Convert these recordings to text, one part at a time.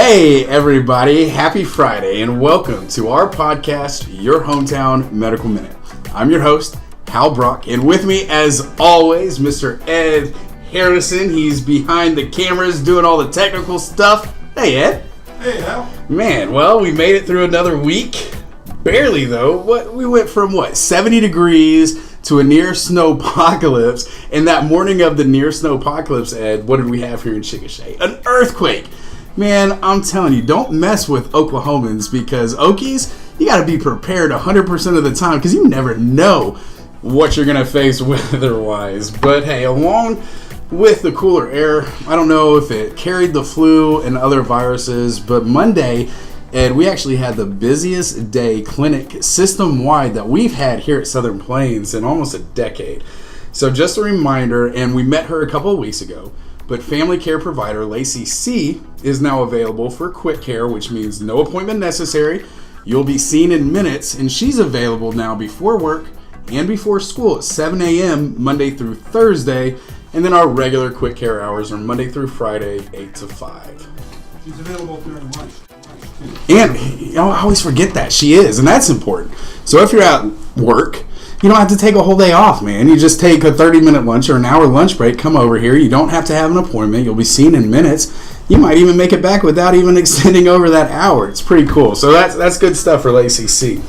Hey everybody, happy Friday and welcome to our podcast, Your Hometown Medical Minute. I'm your host, Hal Brock, and with me as always, Mr. Ed Harrison. He's behind the cameras doing all the technical stuff. Hey Ed. Hey Hal. Man, well, we made it through another week. Barely though. We went from 70 degrees to a near snowpocalypse, and that morning of the near snowpocalypse, Ed, what did we have here in Chickasha? An earthquake. Man, I'm telling you, don't mess with Oklahomans because Okies, you got to be prepared 100% of the time because you never know what you're going to face weather-wise. But hey, along with the cooler air, I don't know if it carried the flu and other viruses, but Monday, Ed, we actually had the busiest day clinic system-wide that we've had here at Southern Plains in almost a decade. So just a reminder, and we met her a couple of weeks ago, but family care provider Lacey C. is now available for quick care, which means no appointment necessary. You'll be seen in minutes, and she's available now before work and before school at 7 a.m. Monday through Thursday, and then our regular quick care hours are Monday through Friday, 8 to 5. She's available during lunch. And I always forget that she is, and that's important. So if you're at work, you don't have to take a whole day off, man. You just take a 30-minute lunch or an hour lunch break, come over here. You don't have to have an appointment. You'll be seen in minutes. You might even make it back without even extending over that hour. It's pretty cool. So that's good stuff for Lacey C.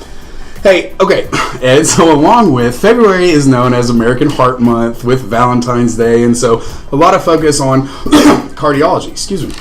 Hey, okay, Ed, so along with February is known as American Heart Month with Valentine's Day, and so a lot of focus on cardiology, excuse me.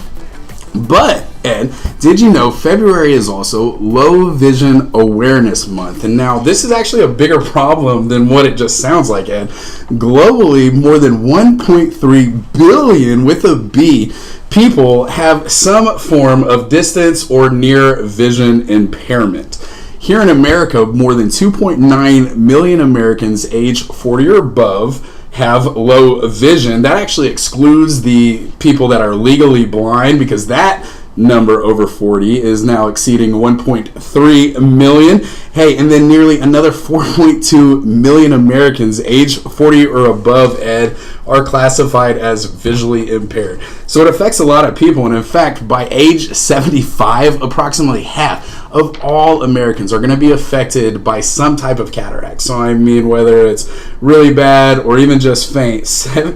But, Ed, did you know February is also Low Vision Awareness Month? And now this is actually a bigger problem than what it just sounds like, Ed. Globally, more than 1.3 billion, with a B, people have some form of distance or near vision impairment. Here in America, more than 2.9 million Americans age 40 or above have low vision. That actually excludes the people that are legally blind because that number over 40 is now exceeding 1.3 million. Hey, and then nearly another 4.2 million Americans age 40 or above, Ed, are classified as visually impaired. So it affects a lot of people, and in fact, by age 75, approximately half of all Americans are going to be affected by some type of cataract. So I mean, whether it's really bad or even just faint,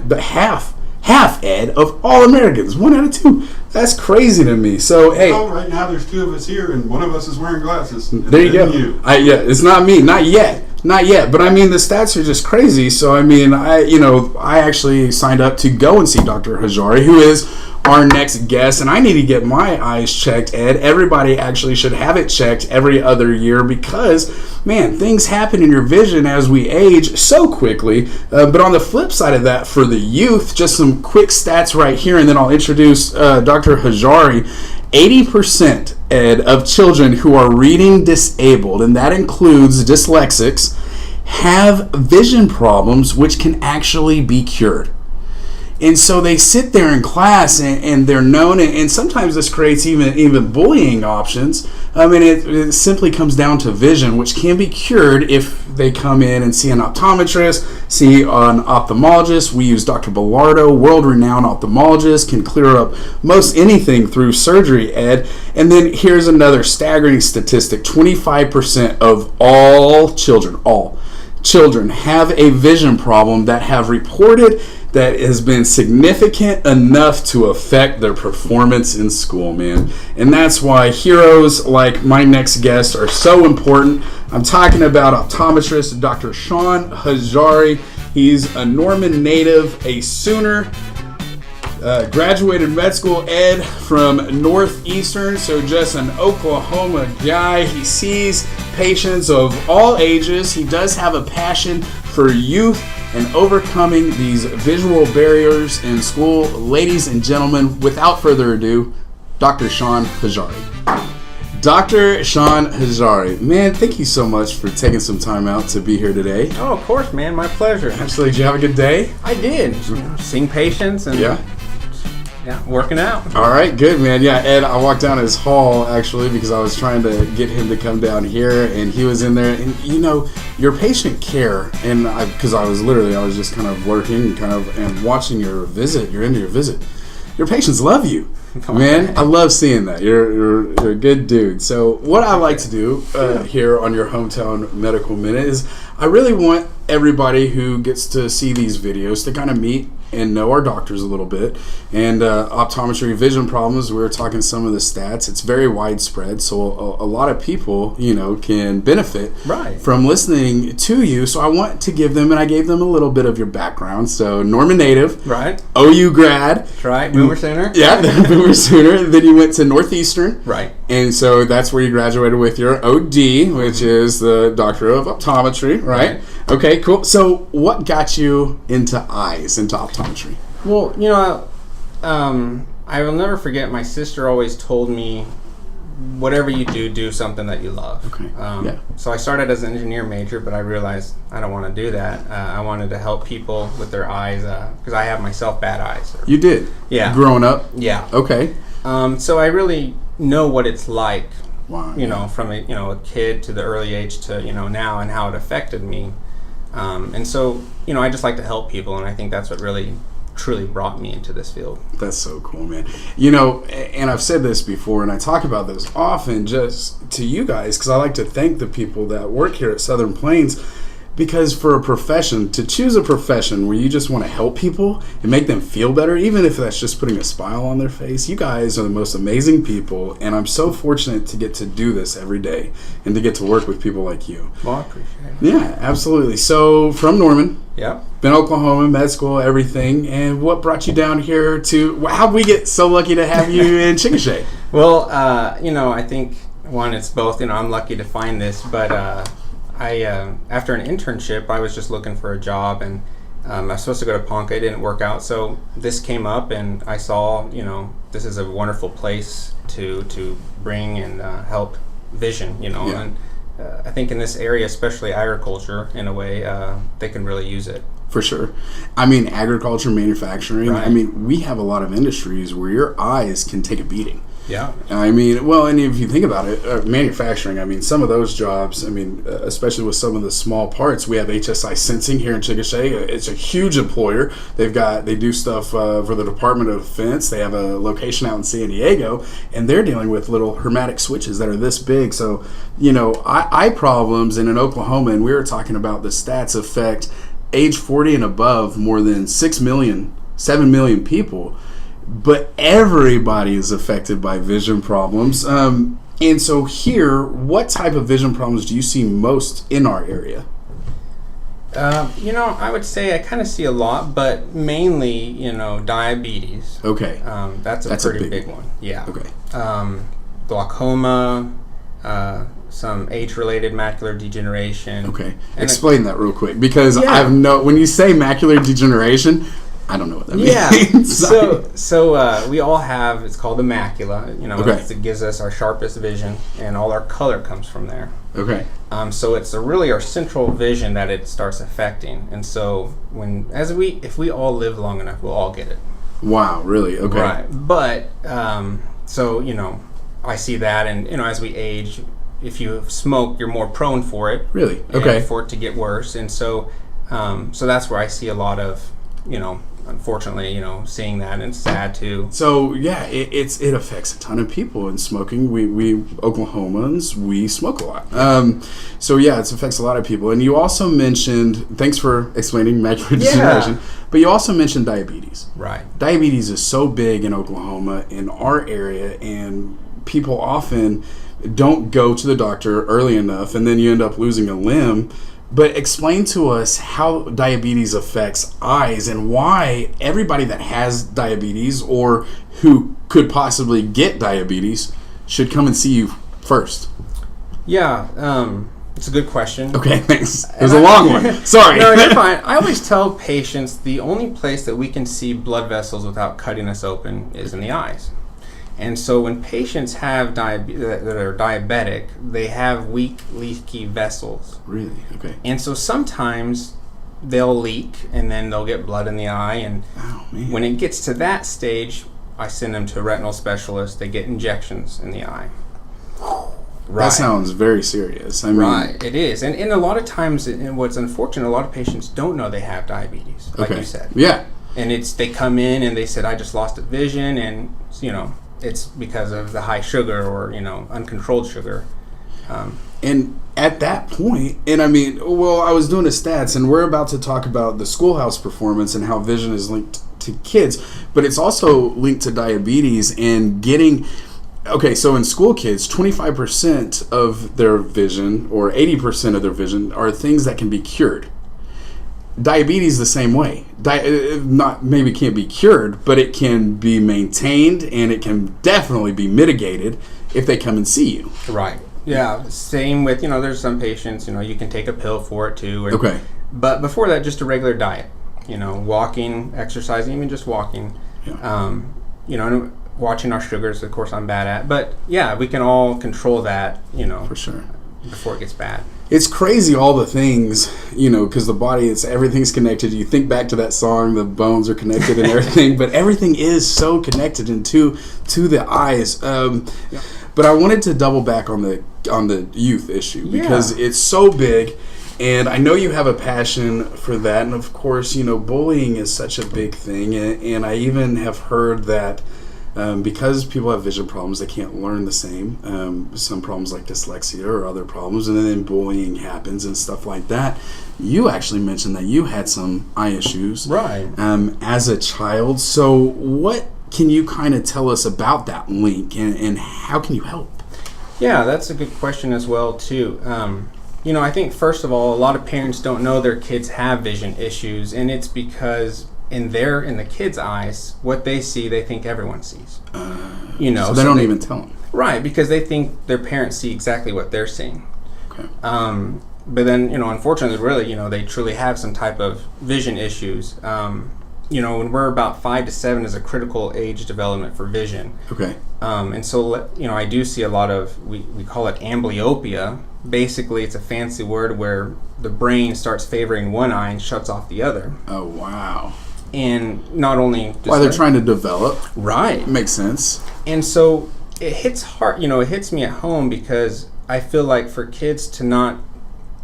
but half, Ed, of all Americans, 1 out of 2. That's crazy to me. So, hey. Well, right now there's 2 of us here, and one of us is wearing glasses. There you go. Yeah, it's not me. Not yet. But I mean, the stats are just crazy. So, I mean, I actually signed up to go and see Dr. Hajjari, who is our next guest, and I need to get my eyes checked, Ed. Everybody actually should have it checked every other year because, man, things happen in your vision as we age so quickly. But on the flip side of that, for the youth, just some quick stats right here, and then I'll introduce Dr. Hajjari. 80%, Ed, of children who are reading disabled, and that includes dyslexics, have vision problems which can actually be cured. And so they sit there in class and they're known, and sometimes this creates even bullying options. I mean, it simply comes down to vision, which can be cured if they come in and see an optometrist, see an ophthalmologist. We use Dr. Bellardo, world-renowned ophthalmologist, can clear up most anything through surgery, Ed. And then here's another staggering statistic. 25% of all children have a vision problem that have reported that has been significant enough to affect their performance in school, man. And that's why heroes like my next guest are so important. I'm talking about optometrist Dr. Shaun Hajjari. He's a Norman native, a Sooner, graduated med school, Ed, from Northeastern, so just an Oklahoma guy. He sees patients of all ages. He does have a passion for youth and overcoming these visual barriers in school. Ladies and gentlemen, without further ado, Dr. Shaun Hajjari. Dr. Shaun Hajjari, man, thank you so much for taking some time out to be here today. Oh, of course, man. My pleasure. Absolutely. Did you have a good day? I did. Seeing patients and working out. All right, good, man. Yeah, Ed, I walked down his hall, actually, because I was trying to get him to come down here, and he was in there. And, you know, your patient care, and because I was just kind of working and watching your visit, your end of your visit. Your patients love you. Man, I love seeing that. You're a good dude. So what I like to do here on your Hometown Medical Minute is I really want everybody who gets to see these videos to kind of meet and know our doctors a little bit. And optometry vision problems, we were talking some of the stats. It's very widespread, so a lot of people, can benefit from listening to you. So I want to give them, and I gave them a little bit of your background. So Norman native, right? OU grad, that's right? Boomer Sooner, yeah, Boomer Sooner. Then you went to Northeastern, right? And so that's where you graduated with your OD, which is the Doctor of Optometry, right? Okay, cool. So what got you into optometry? Well, I will never forget, my sister always told me, whatever you do something that you love. Okay. So I started as an engineer major, but I realized I don't want to do that. I wanted to help people with their eyes, because I have myself bad eyes. You did? Yeah. Growing up? Yeah. Okay. So I really know what it's like, wow. From a kid to the early age to, now, and how it affected me. And so, I just like to help people, and I think that's what really, truly brought me into this field. That's so cool, man. And I've said this before, and I talk about this often just to you guys, because I like to thank the people that work here at Southern Plains, because for a profession, to choose a profession where you just want to help people and make them feel better, even if that's just putting a smile on their face, you guys are the most amazing people, and I'm so fortunate to get to do this every day and to get to work with people like you. Well, I appreciate it. Yeah, absolutely. So, from Norman. Yep. Been Oklahoma, med school, everything. And what brought you down here to... How'd we get so lucky to have you in Chickasha? Well, I think, one, it's both. I'm lucky to find this, but I after an internship, I was just looking for a job, and I was supposed to go to Ponca. It didn't work out, so this came up, and I saw, this is a wonderful place to bring and help vision, Yeah. And I think in this area, especially agriculture, in a way, they can really use it. For sure. I mean, agriculture, manufacturing. Right. I mean, we have a lot of industries where your eyes can take a beating. Yeah. I mean, well, and if you think about it, manufacturing, I mean, some of those jobs, I mean, especially with some of the small parts, we have HSI Sensing here in Chickasha. It's a huge employer. They do stuff for the Department of Defense. They have a location out in San Diego, and they're dealing with little hermetic switches that are this big. So, eye problems, and in Oklahoma, and we were talking about the stats affect age 40 and above more than 7 million people. But everybody is affected by vision problems. And so here, what type of vision problems do you see most in our area? I would say I kind of see a lot, but mainly, diabetes. Okay. That's a pretty big one. Yeah. Okay. Glaucoma, some age-related macular degeneration. Okay. Explain that real quick, because when you say macular degeneration, I don't know what that means. So we all have, it's called the macula, it gives us our sharpest vision, and all our color comes from there. Okay. So it's really our central vision that it starts affecting. And so if we all live long enough, we'll all get it. Wow, really? Okay. Right. But, I see that, and, as we age, if you smoke, you're more prone for it. Really? Okay. For it to get worse. And so that's where I see a lot of, unfortunately, seeing that, and it's sad too. So yeah, it affects a ton of people. And smoking, we Oklahomans, we smoke a lot. So yeah, it affects a lot of people. And you also mentioned, thanks for explaining macular degeneration, but you also mentioned diabetes. Right. Diabetes is so big in Oklahoma, in our area, and people often don't go to the doctor early enough, and then you end up losing a limb. But explain to us how diabetes affects eyes, and why everybody that has diabetes or who could possibly get diabetes should come and see you first. Yeah, it's a good question. Okay, thanks. It was a long one. Sorry. No, you're fine. I always tell patients the only place that we can see blood vessels without cutting us open is in the eyes. And so when patients have that are diabetic, they have weak, leaky vessels. Really? Okay. And so sometimes they'll leak, and then they'll get blood in the eye. And when it gets to that stage, I send them to a retinal specialist. They get injections in the eye. Right. That sounds very serious. I mean, right, it is. And a lot of times, and what's unfortunate, a lot of patients don't know they have diabetes, like you said. Yeah. And they come in and they said, I just lost a vision, and it's because of the high sugar or uncontrolled sugar. And at that point, and I mean, well, I was doing the stats, and we're about to talk about the schoolhouse performance and how vision is linked to kids, but it's also linked to diabetes and getting. Okay, so in school kids, 25% of their vision or 80% of their vision are things that can be cured. Diabetes the same way. Not maybe can't be cured, but it can be maintained, and it can definitely be mitigated if they come and see you. Right. Yeah. Same with there's some patients you can take a pill for it too. Okay. But before that, just a regular diet. Walking, exercising, even just walking. Yeah. And watching our sugars, of course, I'm bad at. But yeah, we can all control that. For sure. Before it gets bad. It's crazy all the things, because the body, everything's connected. You think back to that song, the bones are connected and everything, but everything is so connected to the eyes. But I wanted to double back on the youth issue because it's so big, and I know you have a passion for that. And of course, bullying is such a big thing, and I even have heard that. Because people have vision problems, they can't learn the same. Some problems like dyslexia or other problems, and then bullying happens and stuff like that. You actually mentioned that you had some eye issues, right? As a child. So, what can you kind of tell us about that link, and how can you help? Yeah, that's a good question as well too. I think first of all, a lot of parents don't know their kids have vision issues, and it's because in the kids' eyes, what they see, they think everyone sees. So they don't even tell them. Right, because they think their parents see exactly what they're seeing. Okay. But then, unfortunately, really, they truly have some type of vision issues. When we're about 5 to 7 is a critical age development for vision. Okay. And so, I do see a lot of, we call it amblyopia. Basically, it's a fancy word where the brain starts favoring one eye and shuts off the other. Oh, wow. And not only why they're trying to develop. Right. Makes sense. And so it hits hard, it hits me at home because I feel like for kids to not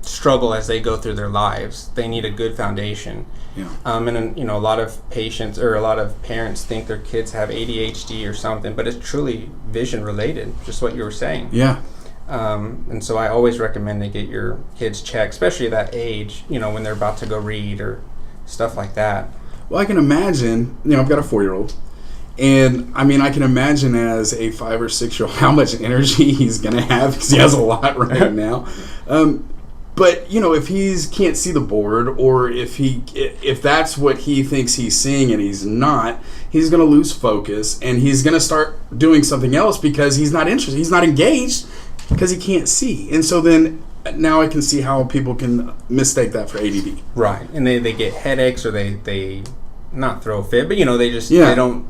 struggle as they go through their lives, they need a good foundation. Yeah. And a lot of patients or a lot of parents think their kids have ADHD or something, but it's truly vision related, just what you were saying. Yeah. And so I always recommend they get your kids checked, especially at that age, when they're about to go read or stuff like that. Well, I can imagine, I've got a 4-year-old, and I mean, I can imagine as a 5 or 6-year-old how much energy he's going to have because he has a lot right now. But, if he can't see the board, or if that's what he thinks he's seeing and he's not, he's going to lose focus, and he's going to start doing something else because he's not interested, he's not engaged because he can't see. And so then now I can see how people can mistake that for ADD. Right. And they get headaches, or they not throw a fit, but they don't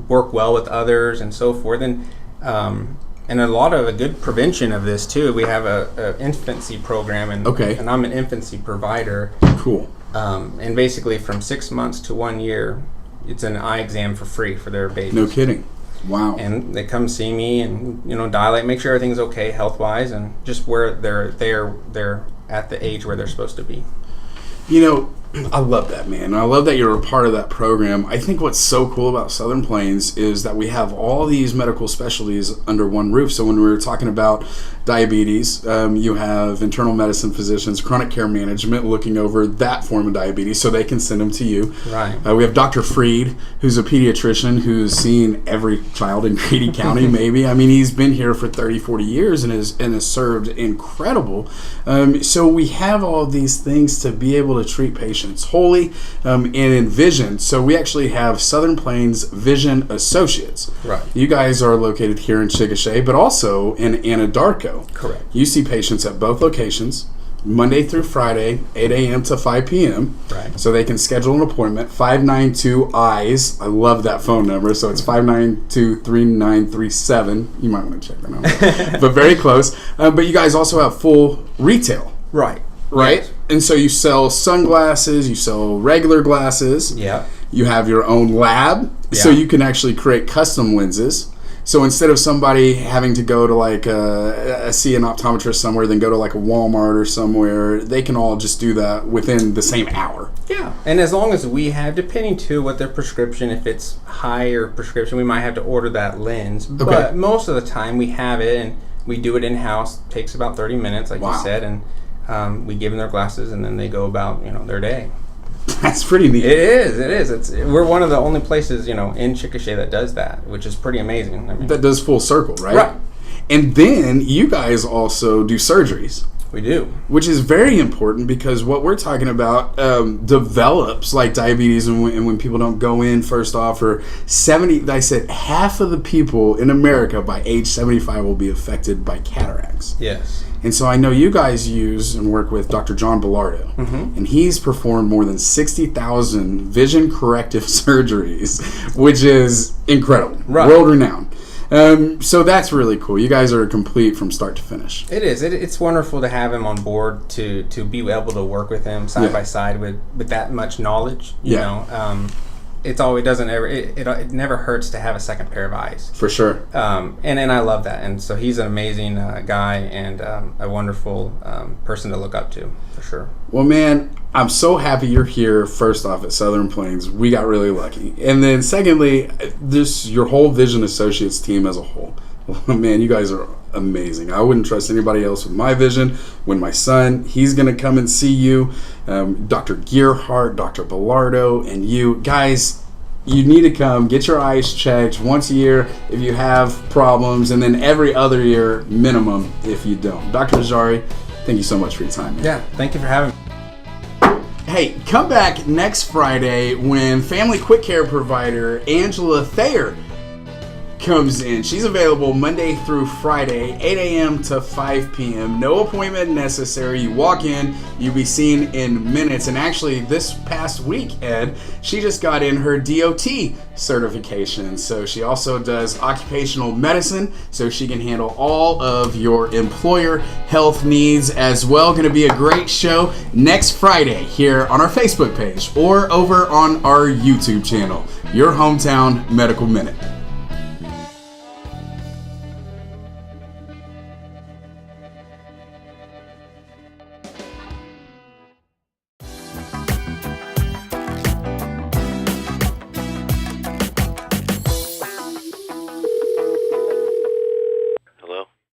work well with others and so forth. And a lot of a good prevention of this too. We have a infancy program, and I'm an infancy provider. Cool. And basically from 6 months to 1 year, it's an eye exam for free for their babies. No kidding. Wow. And they come see me and dilate, make sure everything's okay health wise, and just where they're at the age where they're supposed to be. I love that, man. I love that you're a part of that program. I think what's so cool about Southern Plains is that we have all these medical specialties under one roof. So when we were talking about diabetes, you have internal medicine physicians, chronic care management looking over that form of diabetes so they can send them to you. Right. We have Dr. Freed, who's a pediatrician who's seen every child in Grady County, maybe. I mean, he's been here for 30, 40 years and has served incredible. So we have all these things to be able to treat patients wholly and in vision. So we actually have Southern Plains Vision Associates. Right. You guys are located here in Chickasha, but also in Anadarko. Correct. You see patients at both locations, Monday through Friday, 8 a.m. to 5 p.m. Right. So they can schedule an appointment. 592-EYES. I love that phone number. So it's 592-3937. You might want to check that number. But very close. But you guys also have full retail. Right. Right? Yes. And so you sell sunglasses, you sell regular glasses. Yeah. You have your own lab. Yeah. So you can actually create custom lenses. So instead of somebody having to go to like see an optometrist somewhere, then go to like a Walmart or somewhere, they can all just do that within the same hour. Yeah, and as long as we have, depending to what their prescription, if it's higher prescription, we might have to order that lens. Okay. But most of the time we have it, and we do it in-house. Takes about 30 minutes, like Wow. you said, and we give them their glasses, and then they go about their day. That's pretty neat. It is. We're one of the only places, in Chickasha that does that, which is pretty amazing. I mean, That does full circle, right? Right. And then you guys also do surgeries, we do. which is very important because what we're talking about develops like diabetes, and when people don't go in first off, or 70, I said half of the people in America by age 75 will be affected by cataracts. Yes. And so I know you guys use and work with Dr. John Bellardo, and he's performed more than 60,000 vision corrective surgeries, which is incredible, Right. world renowned. So that's really cool. You guys are complete from start to finish. It is. It's wonderful to have him on board, to be able to work with him side Yeah. by side with that much knowledge. You Yeah. know, it never hurts to have a second pair of eyes. For sure. And I love that. And so he's an amazing guy, and a wonderful person to look up to, for sure. Well, man, I'm so happy you're here. First off, at Southern Plains, we got really lucky. And then secondly, your whole Vision Associates team as a whole. Man, you guys are amazing. I wouldn't trust anybody else with my vision. When my son, he's going to come and see you, Dr. Gearhart, Dr. Bellardo, and you guys, you need to come get your eyes checked once a year if you have problems, and then every other year minimum if you don't. Dr. Hajjari, thank you so much for your time, man. Yeah, thank you for having me. Hey, come back next Friday when family quick care provider Angela Thayer comes in. She's available Monday through Friday, 8 a.m. to 5 p.m. No appointment necessary. You walk in, you'll be seen in minutes. And actually, this past week, Ed, she just got in her DOT certification. So she also does occupational medicine, so she can handle all of your employer health needs as well. Going to be a great show next Friday here on our Facebook page or over on our YouTube channel, Your Hometown Medical Minute.